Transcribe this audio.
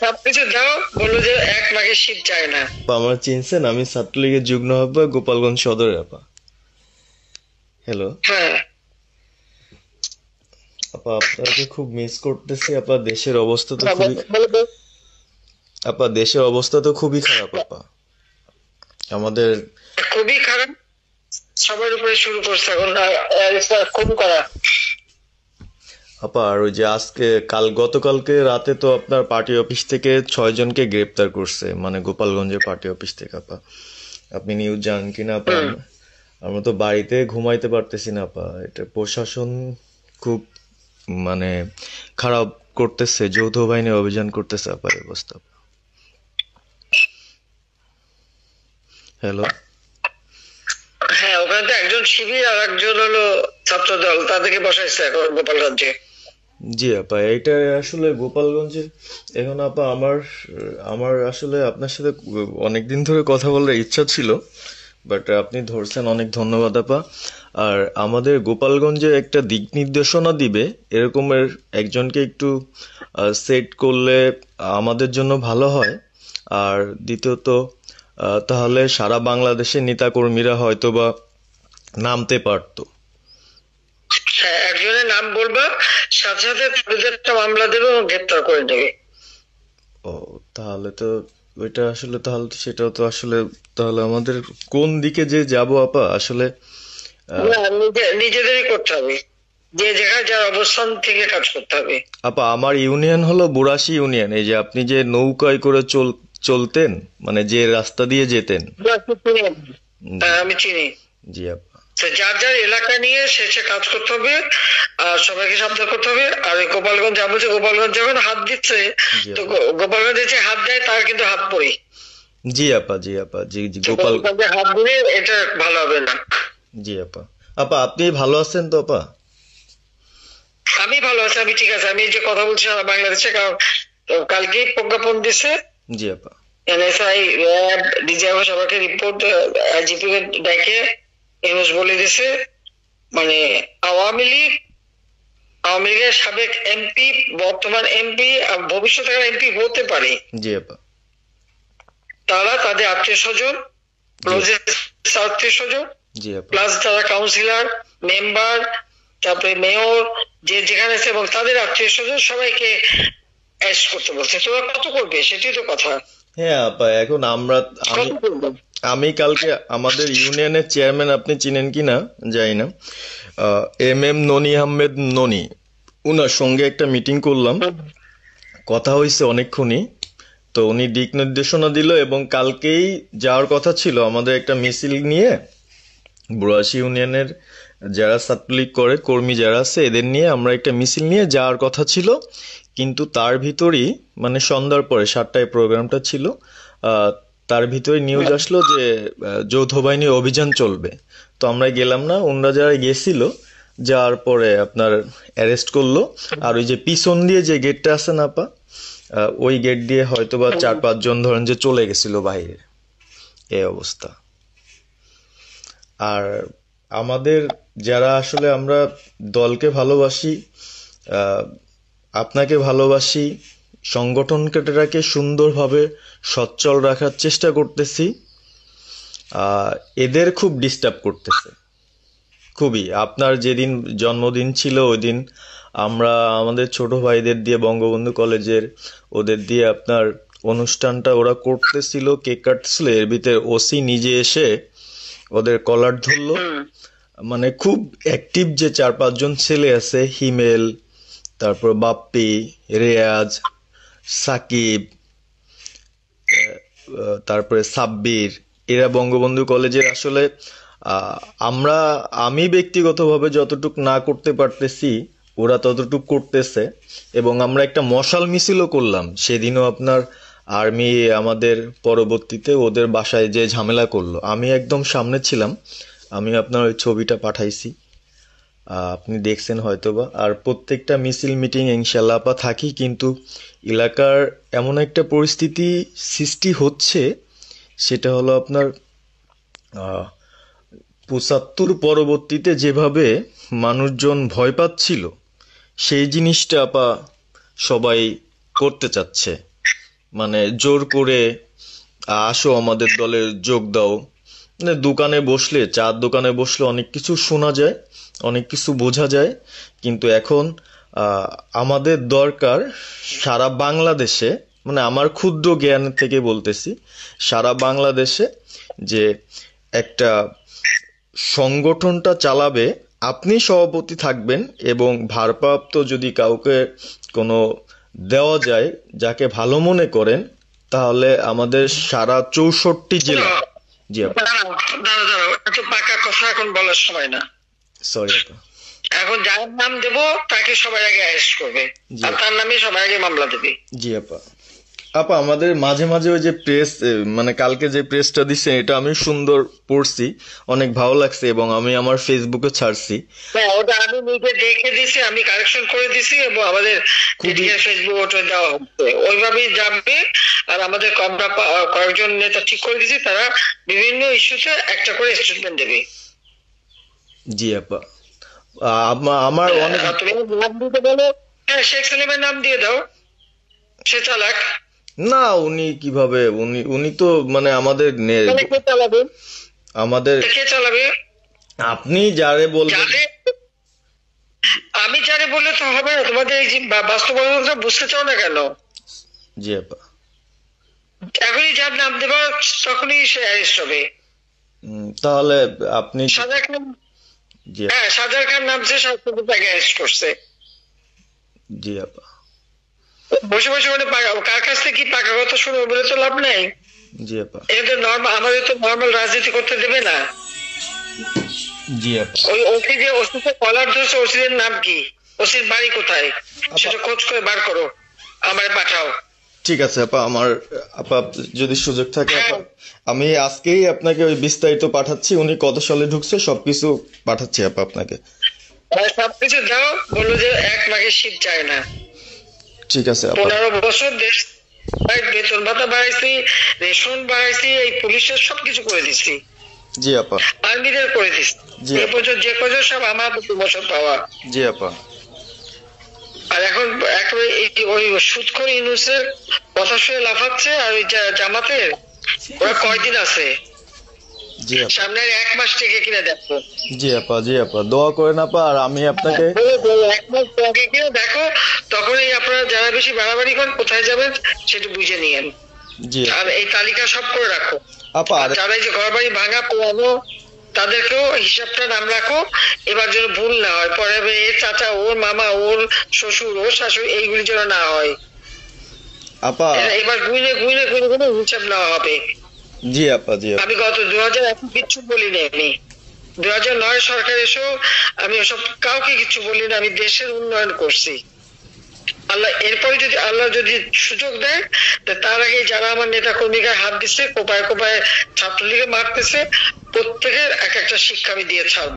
সবকিছু দাও, বললো যে 1 মাঘের শীত যায় না। আপা আমার চিনছেন? আমি ছাত্রলীগের যুগ্ম আহ্বায়ক গোপালগঞ্জ সদরে আপা। হ্যালো হ্যাঁ, আপা, আপনাকে খুব মিস করতেছি আপা। দেশের অবস্থা তো খুবই বলো বলো। আপা, দেশের অবস্থা তো খুবই খারাপ আপা। আমাদের খুবই খারাপ, সবার উপরে শুরু করছে এখন খুন করা। আপা, আর ওই যে আজকে গতকালকে রাতে তো আপনার পার্টি অফিস থেকে 6 জনকে গ্রেপ্তার করছে, মানে গোপালগঞ্জের পার্টি অফিস থেকে আপা। আপনি নিউজ জানেন কিনা আপা? হুম। আমরা তো বাড়িতে ঘুমাইতে পারতেছি না আপা। এটা প্রশাসন খুব মানে খারাপ করতেছে, যৌথ বাহিনী অভিযান করতেছে আপা, এই অবস্থা। হ্যালো হ্যাঁ, ওখানে তো একজন শিবির আর একজন হলো ছাত্র দল, তাদেরকে বসাইছে এখন গোপালগঞ্জে। জি আপা, এইটা আসলে গোপালগঞ্জে এখন আপা আমার আমার আসলে আপনার সাথে অনেকদিন ধরে কথা বলার ইচ্ছা ছিল, বাট আপনি ধরছেন, অনেক ধন্যবাদ আপা। আর আমাদের গোপালগঞ্জে একটা দিক নির্দেশনা দিবে এরকমের একজনকে একটু সেট করলে আমাদের জন্য ভালো হয়। আর দ্বিতীয়ত তাহলে সারা বাংলাদেশের নেতাকর্মীরা হয়তোবা নামতে পারতো। হ্যাঁ, একজনের নাম বলবা, সাথে সাথে তাদের একটা মামলা দেবে এবং গ্রেপ্তার করে নেবে। ও, তাহলে তো ওইটা আসলে, তাহলে তো সেটাও তো আসলে, তাহলে আমাদের কোন দিকে যে যাব আপা আসলে। আহ, না, নিজেদেরই করতে হবে, যে যেখানে যার অবস্থান থেকে কাজ করতে হবে। আপা আমার ইউনিয়ন হলো বুড়াশি ইউনিয়ন। এই যে আপনি যে নৌকায় করে চলতেন, মানে যে রাস্তা দিয়ে যেতেন। জি, আমি চিনি। জি আপা। তো যার যার এলাকা নিয়ে শেষে কাজ করতে হবে, আর সবাইকে সাবধান করতে হবে। আর ওই গোপালগঞ্জ যাবো, যে গোপালগঞ্জ যখন হাত দিচ্ছে, জি তো আপা। গোপালগঞ্জে যে হাত দেয় তার কিন্তু হাত পড়ে। জি আপা, জি আপা, জি জি তো গোপাল। গোপালগঞ্জে হাত দিলে এটা ভালো হবে না। জি আপা। আপা আপনি ভালো আছেন তো আপা? আমি ভালো আছি, আমি ঠিক আছে। আমি এই যে কথা বলছি সারা বাংলাদেশে, কারণ কালকেই প্রজ্ঞাপন দিছে। জি আপা। এনএসআই, র্যাব, ডিজিএফআই সবাইকে রিপোর্ট, আইজিপি কে ডেকে এনএস বলে দিছে, মানে আওয়ামী লীগ, আওয়ামী লীগের সাবেক এমপি, বর্তমান এমপি, ভবিষ্যতে এমপি হতে পারে, জি আপা। তারা তাদের আত্মীয় স্বজন, জি ক্লোজেস্ট আত্মীয় স্বজন, জি আপা। প্লাস যারা কাউন্সিলর, মেম্বার, তারপরে মেয়র, যে যেখানে আছে, এবং তাদের আত্মীয় স্বজন সবাইকে অ্যারেস্ট করতে বলছে। তোরা কত করবে সেটাই তো কথা। হ্যাঁ আপা, এখন আমি কত করবে? আমি কালকে আমাদের ইউনিয়নের চেয়ারম্যান, আপনি চিনেন কি না জানি না, MM ননি আহমেদ ননি, উনার সঙ্গে একটা মিটিং করলাম, কথা হয়েছে অনেকক্ষণই। তো উনি দিক নির্দেশনা দিল এবং কালকেই যাওয়ার কথা ছিল আমাদের একটা মিছিল নিয়ে, বুড়াশি ইউনিয়নের যারা ছাত্রলীগ করে কর্মী যারা আছে এদের নিয়ে আমরা একটা মিছিল নিয়ে যাওয়ার কথা ছিল। কিন্তু তার ভিতরই, মানে সন্ধ্যার পরে 7টায় প্রোগ্রামটা ছিল, আহ, তার ভিতরে নিউজ আসলো যে যৌথ বাহিনী অভিযান চলবে। তো আমরা গেলাম না, ওনারা যারা গেছিল যাওয়ার পরে আপনার অ্যারেস্ট করলো। আর ওই যে পিছন দিয়ে যে গেটটা আছে না আপা, ওই গেট দিয়ে হয়তোবা 4-5 জন ধরেন যে চলে গেছিল বাইরে, এই অবস্থা। আর আমাদের যারা আসলে আমরা দলকে ভালোবাসি, আহ, আপনাকে ভালোবাসি, সংগঠনটাকে সুন্দরভাবে সচ্ছল রাখার চেষ্টা করতেছি, আহ, এদের খুব ডিস্টার্ব করতেছে খুবই। আপনার যেদিন জন্মদিন ছিল ওই দিন আমরা আমাদের ছোট ভাইদের দিয়ে, বঙ্গবন্ধু কলেজের ওদের দিয়ে আপনার অনুষ্ঠানটা ওরা করতেছিল, কেক কাটছিল, এর ভিতরে ওসি নিজে এসে ওদের কলার ধরলো। মানে খুব অ্যাক্টিভ যে 4-5 জন ছেলে আছে, হিমেল, তারপর বাপ্পি, রেয়াজ, সাকিব, তারপরে সাব্বির, এরা বঙ্গবন্ধু কলেজের আসলে, আহ, আমরা আমি ব্যক্তিগতভাবে যতটুক না করতে পারতেছি ওরা ততটুক করতেছে। এবং আমরা একটা মশাল মিছিলও করলাম সেদিনও আপনার। আর্মি আমাদের পরবর্তীতে ওদের বাসায় যে ঝামেলা করলো, আমি একদম সামনে ছিলাম। আমি আপনার ওই ছবিটা পাঠাইছি, আপনি দেখছেন হয়তোবা। আর প্রত্যেকটা মিছিল মিটিং ইনশাল্লাহ আপা থাকি, কিন্তু এলাকার এমন একটা পরিস্থিতি সৃষ্টি হচ্ছে, সেটা হলো আপনার 75 পরবর্তীতে যেভাবে মানুষজন ভয় পাচ্ছিল, সেই জিনিসটা আপা সবাই করতে চাচ্ছে। মানে জোর করে আসো আমাদের দলে যোগ দাও, মানে দোকানে বসলে, চার দোকানে বসলে অনেক কিছু শোনা যায়, অনেক কিছু বোঝা যায়। কিন্তু এখন আমাদের দরকার সারা বাংলাদেশে, মানে আমার ক্ষুদ্র জ্ঞান থেকে বলতেছি, সারা বাংলাদেশে যে একটা সংগঠনটা চালাবে, আপনি সভাপতি থাকবেন এবং ভারপ্রাপ্ত যদি কাউকে কোনো দেওয়া যায় যাকে ভালো মনে করেন, তাহলে আমাদের সারা 64 জেলা। জি আপা, দাঁড়াও, এত পাকা কথা এখন বলার সময় না। সরি আপা। এখন যার নাম দেব তাকে সবাই আগে অ্যারেস্ট করবে, জি আর তার নামে সবাই আগে মামলা দেবে। জি আপা। আপা আমাদের মাঝে মাঝে ওই যে প্রেস, মানে কালকে যে প্রেসটা দিছে এটা আমি সুন্দর পড়ছি, অনেক ভালো লাগছে এবং আমি আমার ফেসবুকে ছাড়ছি। হ্যাঁ, ওটা আমি নিজে দেখে দিছি, আমি কারেকশন করে দিছি এবং আমাদের ফেসবুক ওটা দেওয়া হচ্ছে, ওইভাবেই যাবে। আর আমাদের আমরা কয়েকজন নেতা ঠিক করে দিছি, তারা বিভিন্ন ইস্যুতে একটা করে স্টেটমেন্ট দেবে। জি আপা। আমার অনেক, তুমি নাম দিতে বলো, হ্যাঁ শেখ সালিমের নাম দিয়ে দাও, সে চালাক। না উনি কিভাবে, উনি তো মানে আমাদের কে চালাবে? আমাদের কে চালাবে? আপনি যারে বলবেন। আমি যারে বললে তো হবে না, তোমাদের এই যে বাস্তবতা বুঝতে চাও না কেন? জি আপা। এখনই যার নাম দেবা তখনই সে অ্যারেস্ট হবে। তাহলে আপনি, সাজার খান, জি হ্যাঁ সাজার খান নামছে, তাকে অ্যারেস্ট করছে। জি আপা। বসে বসে মানে কার কাছ থেকে কি পাকা কথা শুনবো বলে তো লাভ নেই। জি আপা। এটা নর্মাল, আমাদের তো নর্মাল রাজনীতি করতে দেবে না। জি আপা। ওই ওসি যে ওসিকে কলার ধরছে, ওসির নাম কি, ওসির বাড়ি কোথায়, সেটা খোঁজ করে বার করো, আমার পাঠাও। ঠিক আছে আপা, আমার আপা যদি সুযোগ থাকে আপা, আমি আজকেই আপনাকে ওই বিস্তারিত পাঠাচ্ছি, উনি কত সালে ঢুকছে সবকিছু পাঠাচ্ছি আপা আপনাকে। সবকিছু দাও, বললো যে 1 মাঘের শীত যায় না। ঠিক আছে আপা। 15 বছর দেশ বেতন ভাতা বাড়াইছি, রেশন বাড়াইছি, এই পুলিশের সবকিছু করে দিছি, জি আপা। আর্মিদের করে দিছি, জি এই বছর যে কজন সব আমার 2 বছর পাওয়া। জি আপা। আর এখন একেবারে ওই সুদখোর ইউনূসের কথা শুনে লাফাচ্ছে, আর ওই জামাতের ওরা কয়দিন আছে, জি আপা। সামনের 1 মাস থেকে কিনা দেখো। জি আপা। জি আপা, দোয়া করেন আপা। আর আমি আপনাকে 1 মাস আগে কিনা দেখো, তখনই আপনারা যারা বেশি বাড়াবাড়ি করেন কোথায় যাবেন সেটা বুঝে নিয়েন। জি আর এই তালিকা সব করে রাখো আপা। আর যারা এই যে ঘর বাড়ি ভাঙা পোড়ানো তাদেরকেও হিসাবটা নাম রাখো, এবার যেন ভুল না হয়, পরে এর চাচা, ওর মামা, ওর শ্বশুর, ওর শাশুড়ি, এইগুলি যেন না হয়। আপা এবার গুইনে গুইনে গুইনে গুইনে হিসাব নেওয়া হবে। জি আপা। জি আপা। আমি গত 2001 কিচ্ছু বলিনি, আমি 2009 সরকার এসেও আমি ওসব কাউকে কিছু বলিনি, আমি দেশের উন্নয়ন করছি। আল্লাহ এরপরে যদি আল্লাহ যদি সুযোগ দেয়, তার আগে যারা আমার নেতা কর্মীকে হাত দিচ্ছে, কোপায় কোপায় ছাত্রলীগে মারতেছে, প্রত্যেকের এক একটা শিক্ষা আমি দিয়ে ছাড়বো।